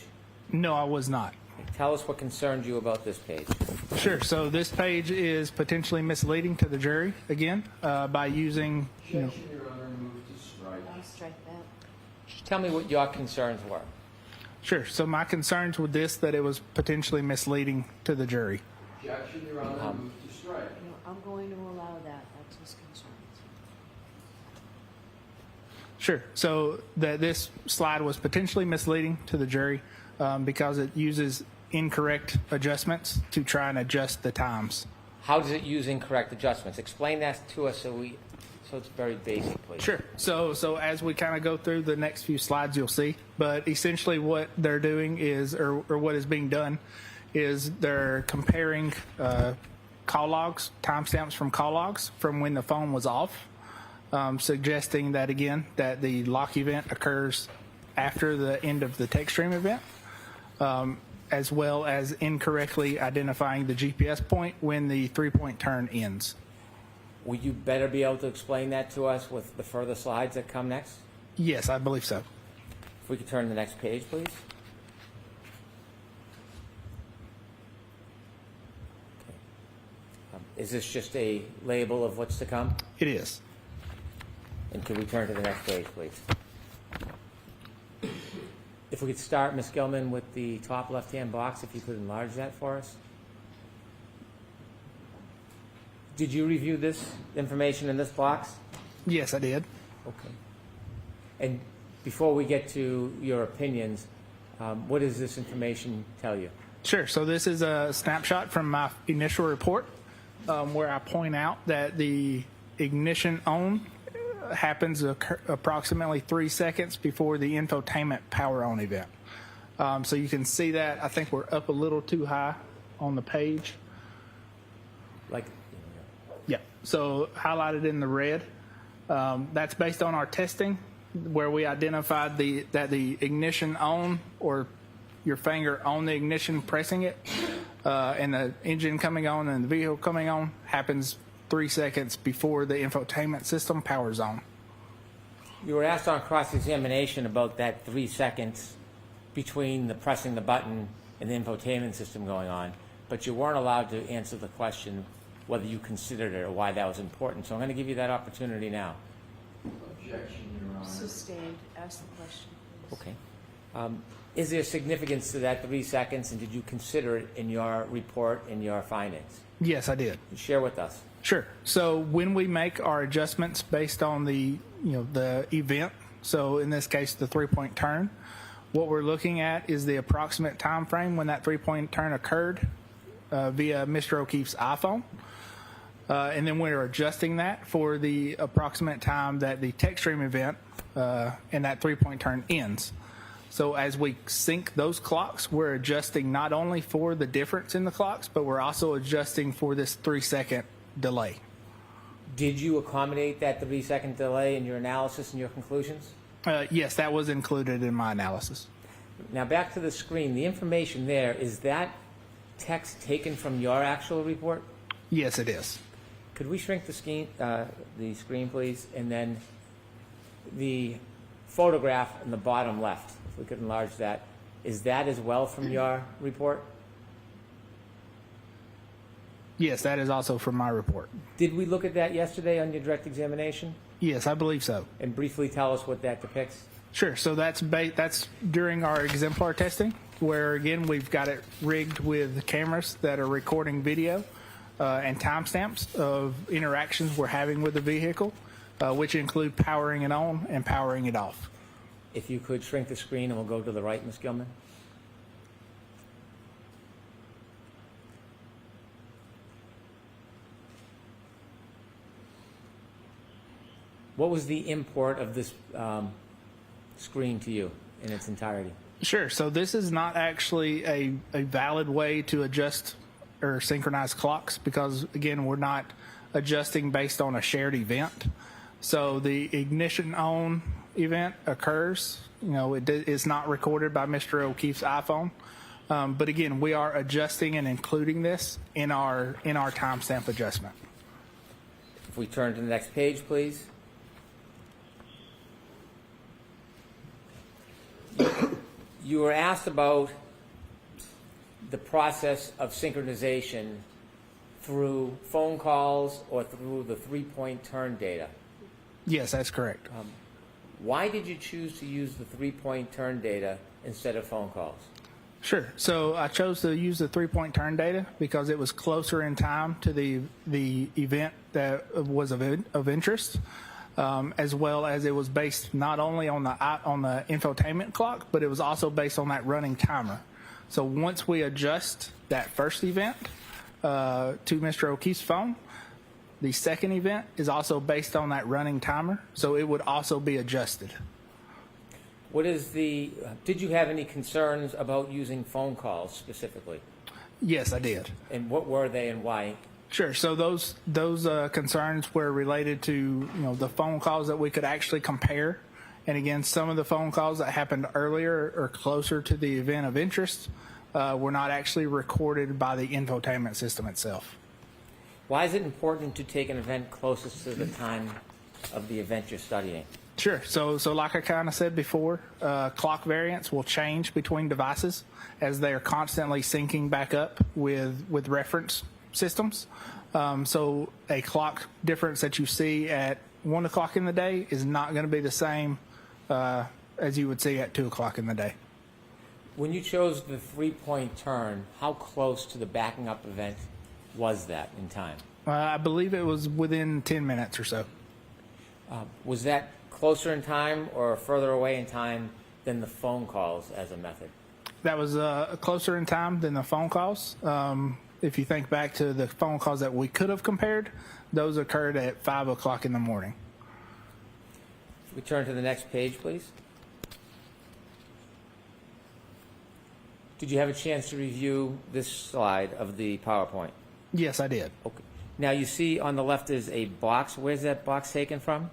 No, I was not. Tell us what concerned you about this page. Sure. So this page is potentially misleading to the jury, again, by using, Objection, Your Honor, move to strike. I'll strike that. Just tell me what your concerns were. Sure. So my concerns with this, that it was potentially misleading to the jury. Objection, Your Honor, move to strike. No, I'm going to allow that. That's his concerns. Sure. So that this slide was potentially misleading to the jury because it uses incorrect adjustments to try and adjust the times. How does it use incorrect adjustments? Explain that to us so it's very basic, please. Sure. So as we kind of go through the next few slides, you'll see. But essentially what they're doing is, or what is being done, is they're comparing call logs, timestamps from call logs from when the phone was off, suggesting that, again, that the lock event occurs after the end of the text stream event, as well as incorrectly identifying the GPS point when the three-point turn ends. Will you better be able to explain that to us with the further slides that come next? Yes, I believe so. If we could turn to the next page, please. Is this just a label of what's to come? It is. And could we turn to the next page, please? If we could start, Ms. Gilman, with the top left-hand box, if you could enlarge that for us. Did you review this information in this box? Yes, I did. Okay. And before we get to your opinions, what does this information tell you? Sure. So this is a snapshot from my initial report where I point out that the ignition on happens approximately 3 seconds before the infotainment power on event. So you can see that. I think we're up a little too high on the page. Like, Yeah. So highlighted in the red. That's based on our testing where we identified that the ignition on, or your finger on the ignition pressing it, and the engine coming on and the vehicle coming on happens 3 seconds before the infotainment system powers on. you were asked on cross-examination about that 3 seconds between the pressing the button and the infotainment system going on, but you weren't allowed to answer the question whether you considered it or why that was important. So I'm going to give you that opportunity now. Objection, Your Honor. Sustained. Ask the question, please. Okay. Is there significance to that 3 seconds, and did you consider it in your report, in your findings? Yes, I did. Share with us. Sure. So when we make our adjustments based on the event, so in this case the 3-point turn, what we're looking at is the approximate time frame when that 3-point turn occurred via Mr. O'Keefe's iPhone. And then we're adjusting that for the approximate time that the tech stream event and that 3-point turn ends. So as we sync those clocks, we're adjusting not only for the difference in the clocks, but we're also adjusting for this 3-second delay. Did you accommodate that 3-second delay in your analysis and your conclusions? Yes, that was included in my analysis. Now back to the screen. The information there, is that text taken from your actual report? Yes, it is. Could we shrink the screen, please? And then the photograph in the bottom left, if we could enlarge that, is that as well from your report? Yes, that is also from my report. Did we look at that yesterday on your direct examination? Yes, I believe so. And briefly tell us what that depicts? Sure. So that's during our exemplar testing, where again we've got it rigged with cameras that are recording video and timestamps of interactions we're having with the vehicle, which include powering it on and powering it off. If you could shrink the screen, and we'll go to the right, Ms. Gilman. What was the import of this screen to you in its entirety? Sure. So this is not actually a valid way to adjust or synchronize clocks because, again, we're not adjusting based on a shared event. So the ignition on event occurs. It's not recorded by Mr. O'Keefe's iPhone. But again, we are adjusting and including this in our timestamp adjustment. If we turn to the next page, please. You were asked about the process of synchronization through phone calls or through the 3-point turn data. Yes, that's correct. Why did you choose to use the 3-point turn data instead of phone calls? Sure. So I chose to use the 3-point turn data because it was closer in time to the event that was of interest, as well as it was based not only on the infotainment clock, but it was also based on that running timer. So once we adjust that first event to Mr. O'Keefe's phone, the second event is also based on that running timer, so it would also be adjusted. Did you have any concerns about using phone calls specifically? Yes, I did. And what were they and why? Sure. So those concerns were related to the phone calls that we could actually compare, and again, some of the phone calls that happened earlier or closer to the event of interest were not actually recorded by the infotainment system itself. Why is it important to take an event closest to the time of the event you're studying? Sure. So like I kind of said before, clock variants will change between devices as they are constantly syncing back up with reference systems. So a clock difference that you see at 1 o'clock in the day is not going to be the same as you would see at 2 o'clock in the day. When you chose the 3-point turn, how close to the backing up event was that in time? I believe it was within 10 minutes or so. Was that closer in time or further away in time than the phone calls as a method? That was closer in time than the phone calls. If you think back to the phone calls that we could have compared, those occurred at 5 o'clock in the morning. We turn to the next page, please. Did you have a chance to review this slide of the PowerPoint? Yes, I did. Okay. Now you see on the left is a box. Where's that box taken from?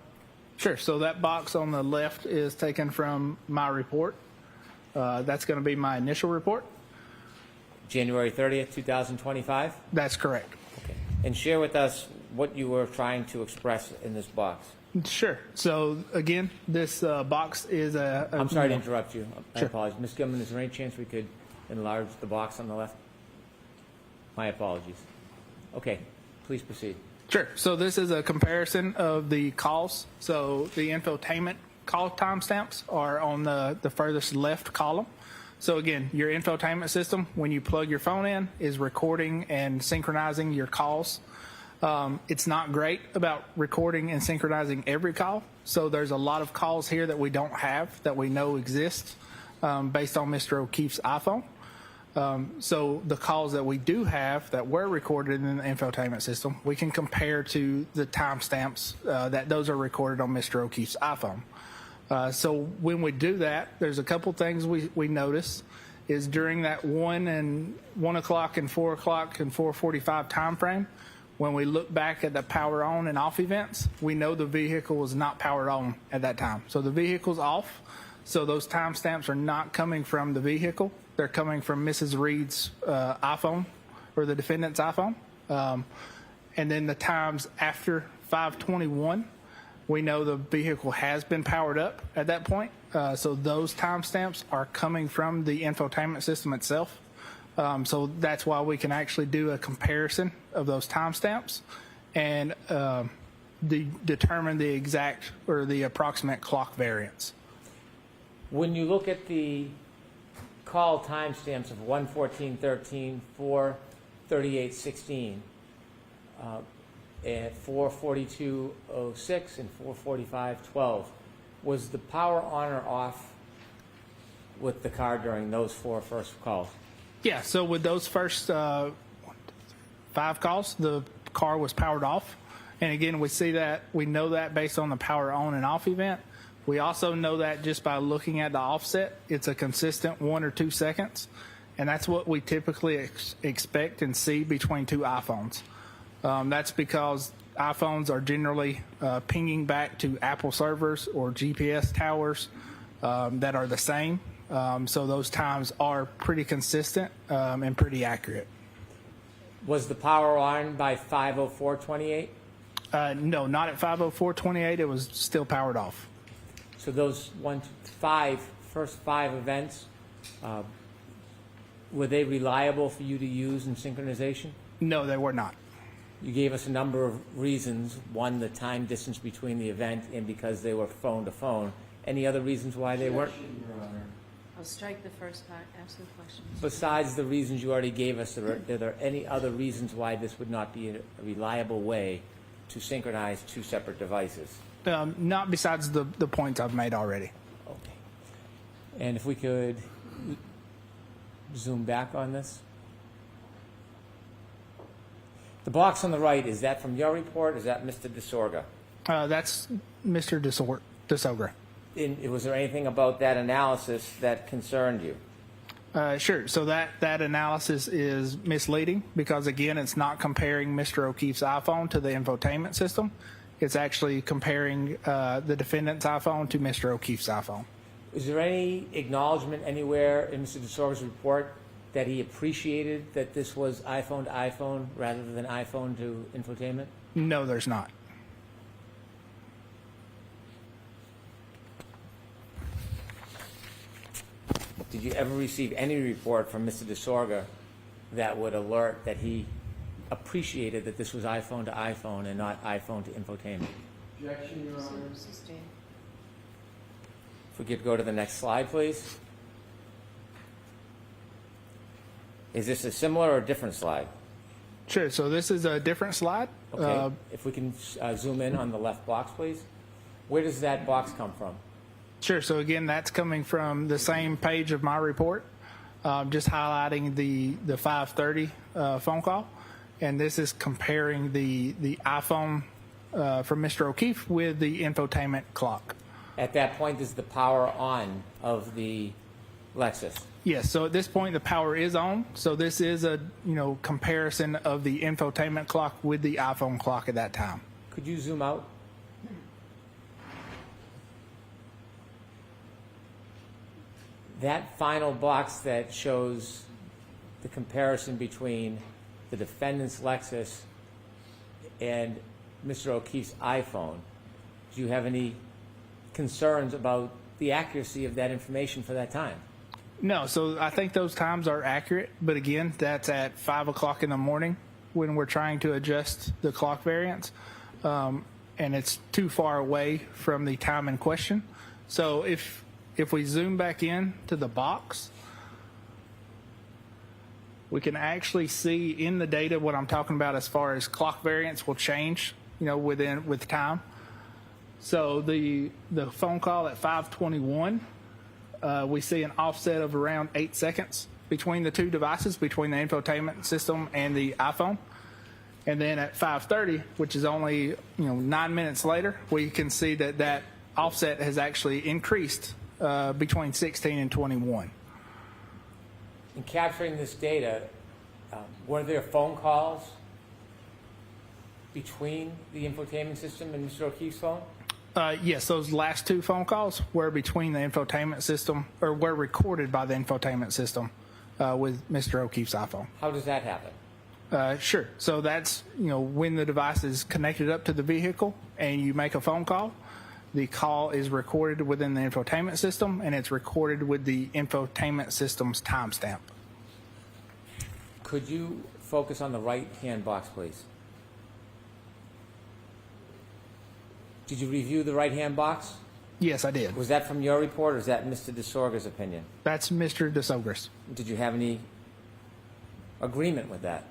Sure. So that box on the left is taken from my report. That's going to be my initial report. January 30th, 2025? That's correct. Okay. And share with us what you were trying to express in this box. Sure. So again, this box is a I'm sorry to interrupt you. I Sure. apologize. Ms. Gilman, is there any chance we could enlarge the box on the left? My apologies. Okay, please proceed. Sure. So this is a comparison of the calls. So the infotainment call timestamps are on the furthest left column. So again, your infotainment system, when you plug your phone in, is recording and synchronizing your calls. It's not great about recording and synchronizing every call. So there's a lot of calls here that we don't have that we know exist based on Mr. O'Keefe's iPhone. So the calls that we do have that were recorded in the infotainment system, we can compare to the timestamps that those are recorded on Mr. O'Keefe's iPhone. So when we do that, there's a couple things we notice is during that 1 o'clock and 4 o'clock and 4:45 time frame, when we look back at the power on and off events, we know the vehicle was not powered on at that time. So the vehicle's off. So those timestamps are not coming from the vehicle. They're coming from Mrs. Reed's iPhone or the defendant's iPhone. And then the times after 5:21, we know the vehicle has been powered up at that point. So those timestamps are coming from the infotainment system itself. So that's why we can actually do a comparison of those timestamps and determine the exact or the approximate clock variance. When you look at the call timestamps of 1:14:13, 4:38:16, at 4:42:06 and 4:45:12, was the power on or off with the car during those four first calls? Yeah, so with those first 5 calls, the car was powered off. And again, we know that based on the power on and off event. We also know that just by looking at the offset, it's a consistent 1 or 2 seconds. And that's what we typically expect and see between two iPhones. That's because iPhones are generally pinging back to Apple servers or GPS towers that are the same. So those times are pretty consistent and pretty accurate. Was the power on by 5:04:28? No, not at 5:04:28. It was still powered off. So those first five events, were they reliable for you to use in synchronization? No, they were not. You gave us a number of reasons. One, the time distance between the event and because they were phone to phone. Any other reasons why they weren't? I'll strike the first part, ask the question. Besides the reasons you already gave us, are there any other reasons why this would not be a reliable way to synchronize two separate devices? Not besides the points I've made already. Okay. And if we could zoom back on this. The box on the right, is that from your report? Is that Mr. DeSorga? That's Mr. DeSogra. Was there anything about that analysis that concerned you? Sure. So that analysis is misleading because, again, it's not comparing Mr. O'Keefe's iPhone to the infotainment system. It's actually comparing the defendant's iPhone to Mr. O'Keefe's iPhone. Is there any acknowledgement anywhere in Mr. DeSorga's report that he appreciated that this was iPhone to iPhone rather than iPhone to infotainment? No, there's not. Did you ever receive any report from Mr. DeSorga that would alert that he appreciated that this was iPhone to iPhone and not iPhone to infotainment? Objection, Your Honor. Sustained. If we could go to the next slide, please. Is this a similar or different slide? Sure. So this is a different slide. Okay, if we can zoom in on the left box, please. Where does that box come from? Sure. So again, that's coming from the same page of my report, just highlighting the 5:30 phone call, and this is comparing the iPhone from Mr. O'Keefe with the infotainment clock. At that point, is the power on of the Lexus? Yes. So at this point, the power is on. So this is a comparison of the infotainment clock with the iPhone clock at that time. Could you zoom out? That final box that shows the comparison between the defendant's Lexus and Mr. O'Keefe's iPhone, do you have any concerns about the accuracy of that information for that time? No, so I think those times are accurate, but again, that's at 5 o'clock in the morning when we're trying to adjust the clock variance, and it's too far away from the time in question. So if we zoom back in to the box, we can actually see in the data what I'm talking about as far as clock variance will change, with time. So the phone call at 5:21. We see an offset of around 8 seconds between the two devices, between the infotainment system and the iPhone. And then at 5:30, which is only 9 minutes later, we can see that offset has actually increased between 16 and 21. In capturing this data, were there phone calls between the infotainment system and Mr. O'Keefe's phone? Yes, those last two phone calls were between the infotainment system, or were recorded by the infotainment system with Mr. O'Keefe's iPhone. How does that happen? Sure. So that's, when the device is connected up to the vehicle and you make a phone call, the call is recorded within the infotainment system and it's recorded with the infotainment system's timestamp. Could you focus on the right-hand box, please? Did you review the right-hand box? Yes, I did. Was that from your report, or is that Mr. DeSorga's opinion? That's Mr. DeSogris. Did you have any agreement with that?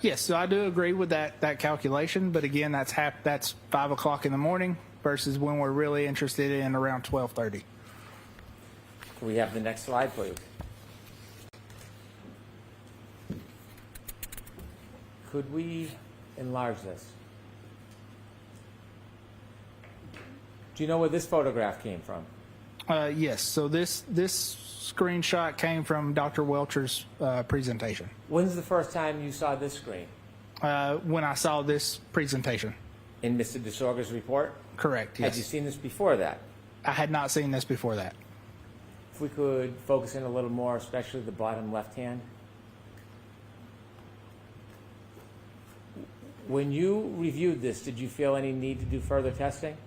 Yes, so I do agree with that calculation, but again, that's 5 o'clock in the morning versus when we're really interested in around 12:30. Can we have the next slide, please? Could we enlarge this? Do you know where this photograph came from? Yes, so this screenshot came from Dr. Welcher's presentation. When's the first time you saw this screen? When I saw this presentation. In Mr. DeSorga's report? Correct, yes. Had you seen this before that? I had not seen this before that. If we could focus in a little more, especially the bottom left hand. When you reviewed this, did you feel any need to do further testing?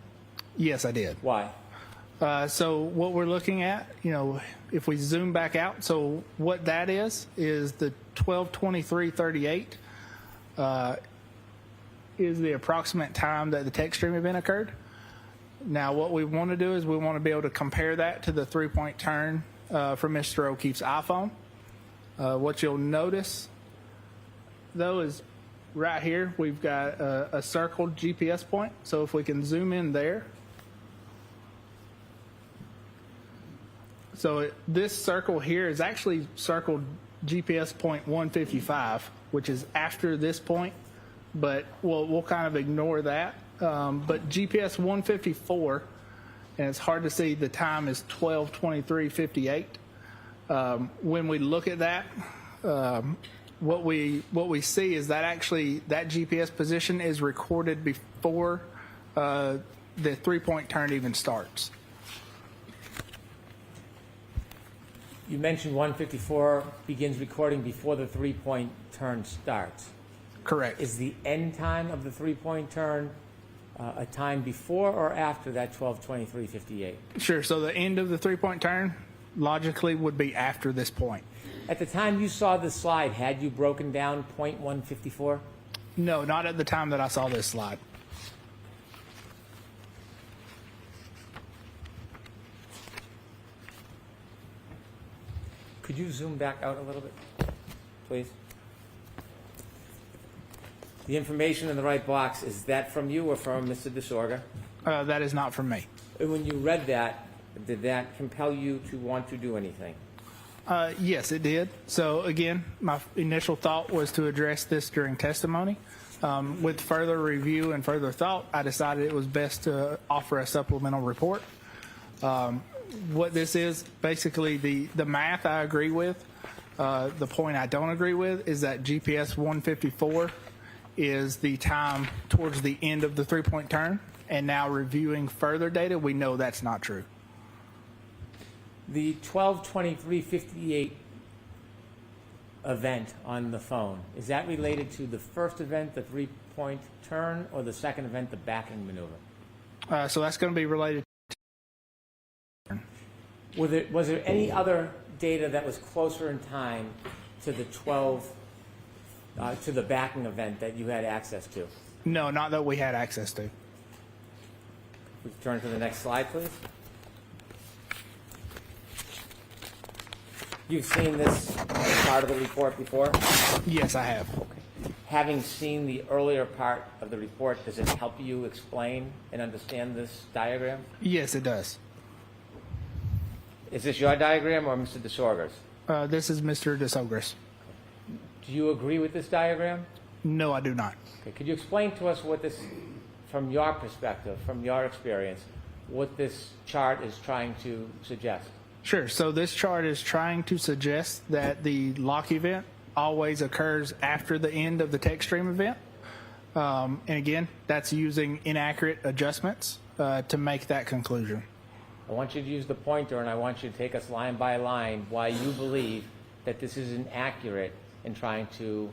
Yes, I did. Why? So what we're looking at, if we zoom back out, so what that is the 12:23:38 is the approximate time that the text stream event occurred. Now, what we want to do is we want to be able to compare that to the 3-point turn from Mr. O'Keefe's iPhone. What you'll notice, though, is right here we've got a circled GPS point. So if we can zoom in there. So this circle here is actually circled GPS point 155, which is after this point, but we'll kind of ignore that. But GPS 154, and it's hard to see, the time is 12:23:58. When we look at that, what we see is that actually that GPS position is recorded before the 3-point turn even starts. You mentioned 154 begins recording before the 3-point turn starts. Correct. Is the end time of the 3-point turn a time before or after that 12:23:58? Sure. So the end of the 3-point turn logically would be after this point. At the time you saw the slide, had you broken down point 154? No, not at the time that I saw this slide. Could you zoom back out a little bit, please? The information in the right box, is that from you or from Mr. DeSorga? That is not from me. And when you read that, did that compel you to want to do anything? Yes, it did. So again, my initial thought was to address this during testimony. With further review and further thought, I decided it was best to offer a supplemental report. What this is, basically the math I agree with. The point I don't agree with is that GPS 154 is the time towards the end of the three-point turn, and now reviewing further data, we know that's not true. The 12:23:58 event on the phone, is that related to the first event, the three-point turn, or the second event, the backing maneuver? So that's going to be related. Was there any other data that was closer in time to the to the backing event that you had access to? No, not that we had access to. We can turn to the next slide, please. You've seen this part of the report before? Yes, I have. Having seen the earlier part of the report, does it help you explain and understand this diagram? Yes, it does. Is this your diagram or Mr. DeSorga's? This is Mr. DeSogris. Do you agree with this diagram? No, I do not. Okay. Could you explain to us what this, from your perspective, from your experience, what this chart is trying to suggest? Sure. So this chart is trying to suggest that the lock event always occurs after the end of the text stream event. And again, that's using inaccurate adjustments to make that conclusion. I want you to use the pointer, and I want you to take us line by line why you believe that this is inaccurate in trying to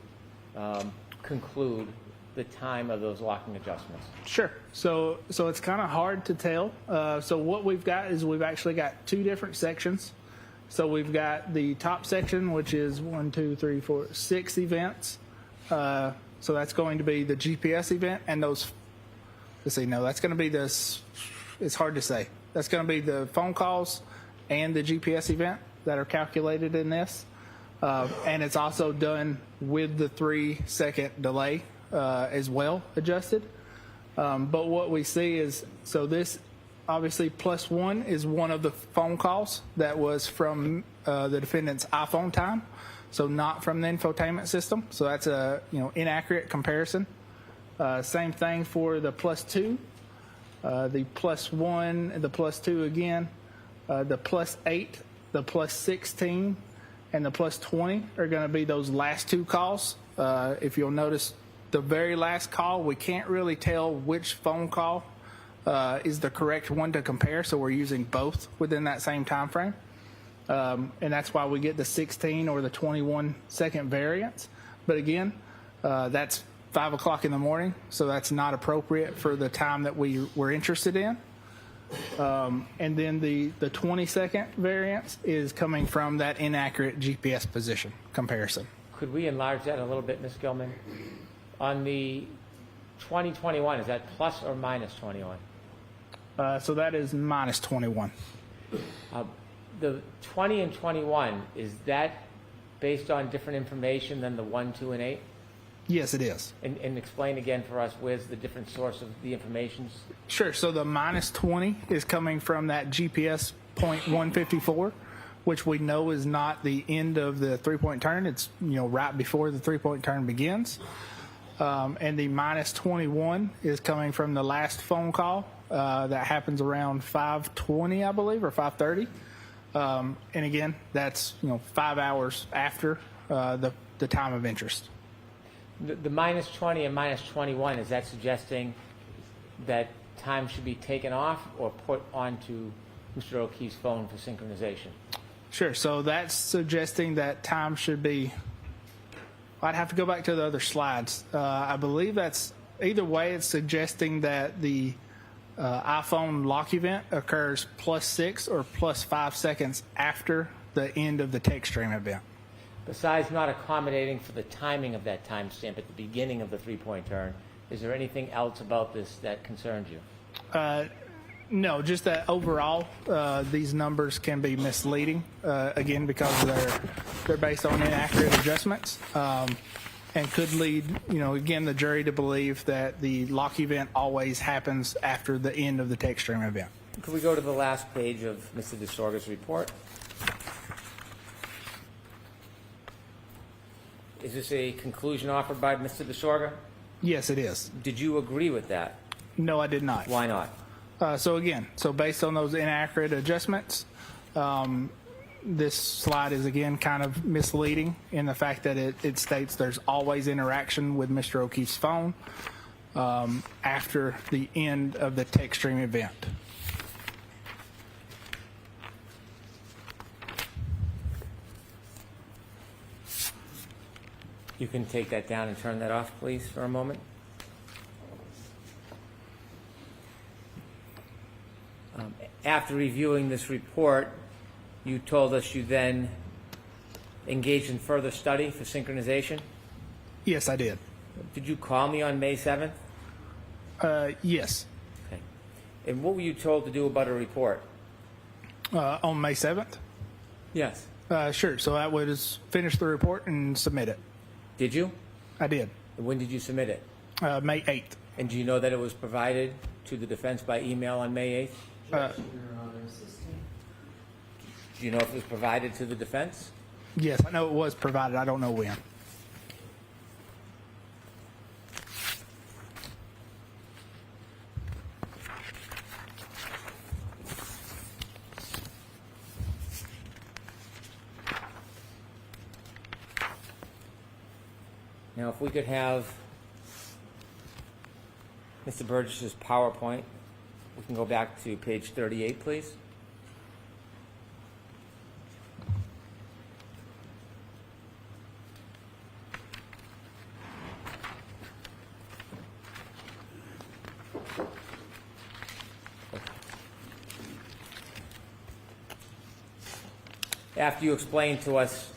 conclude the time of those locking adjustments. Sure. So it's kind of hard to tell. So what we've got is we've actually got two different sections. So we've got the top section, which is 6 events. So that's going to be the GPS event, and those. Let's see. No, that's going to be this. It's hard to say. That's going to be the phone calls and the GPS event that are calculated in this. And it's also done with the 3-second delay as well, adjusted. But what we see is, so this obviously +1 is one of the phone calls that was from the defendant's iPhone time, so not from the infotainment system. So that's a inaccurate comparison. Same thing for the +2. The +1, the +2 again, the +8, the +16, and the +20 are going to be those last two calls. If you'll notice, the very last call, we can't really tell which phone call is the correct one to compare, so we're using both within that same time frame. And that's why we get the 16 or the 21-second variance. But again, that's 5 o'clock in the morning, so that's not appropriate for the time that we were interested in. And then the 20-second variance is coming from that inaccurate GPS position comparison. Could we enlarge that a little bit, Ms. Gilman? On the 2021, is that plus or minus 21? So that is -21. The 20 and 21, is that based on different information than the 1, 2, and 8? Yes, it is. And explain again for us, where's the different source of the information? Sure. So the -20 is coming from that GPS .154, which we know is not the end of the three-point turn. It's right before the three-point turn begins. And the -21 is coming from the last phone call that happens around 5:20, I believe, or 5:30. And again, that's 5 hours after the time of interest. The -20 and -21, is that suggesting that time should be taken off or put onto Mr. O'Keefe's phone for synchronization? Sure. So that's suggesting that time should be. I'd have to go back to the other slides. I believe that's either way. It's suggesting that the iPhone lock event occurs +6 or +5 seconds after the end of the text stream event. Besides not accommodating for the timing of that timestamp at the beginning of the three-point turn, is there anything else about this that concerns you? No, just that overall, these numbers can be misleading, again, because they're based on inaccurate adjustments. And and could lead, again, the jury to believe that the lock event always happens after the end of the text stream event. Could we go to the last page of Mr. DeSorga's report? Is this a conclusion offered by Mr. DeSorga? Yes, it is. Did you agree with that? No, I did not. Why not? So based on those inaccurate adjustments, this slide is again kind of misleading in the fact that it states there's always interaction with Mr. O'Keefe's phone after the end of the text stream event. You can take that down and turn that off, please, for a moment. After reviewing this report, you told us you then engaged in further study for synchronization. Yes, I did. Did you call me on May 7th? Yes. Okay. And what were you told to do about a report? On May 7th? Yes. Sure. So I would finish the report and submit it. Did you? I did. And when did you submit it? May 8th. And do you know that it was provided to the defense by email on May 8th? Do you know if it was provided to the defense? Yes, I know it was provided. I don't know when. Now, if we could have Mr. Burgess's PowerPoint, we can go back to page 38, please. After you explain to us.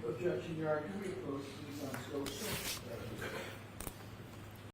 Objection, Your Honor. Can we close, please, on scope?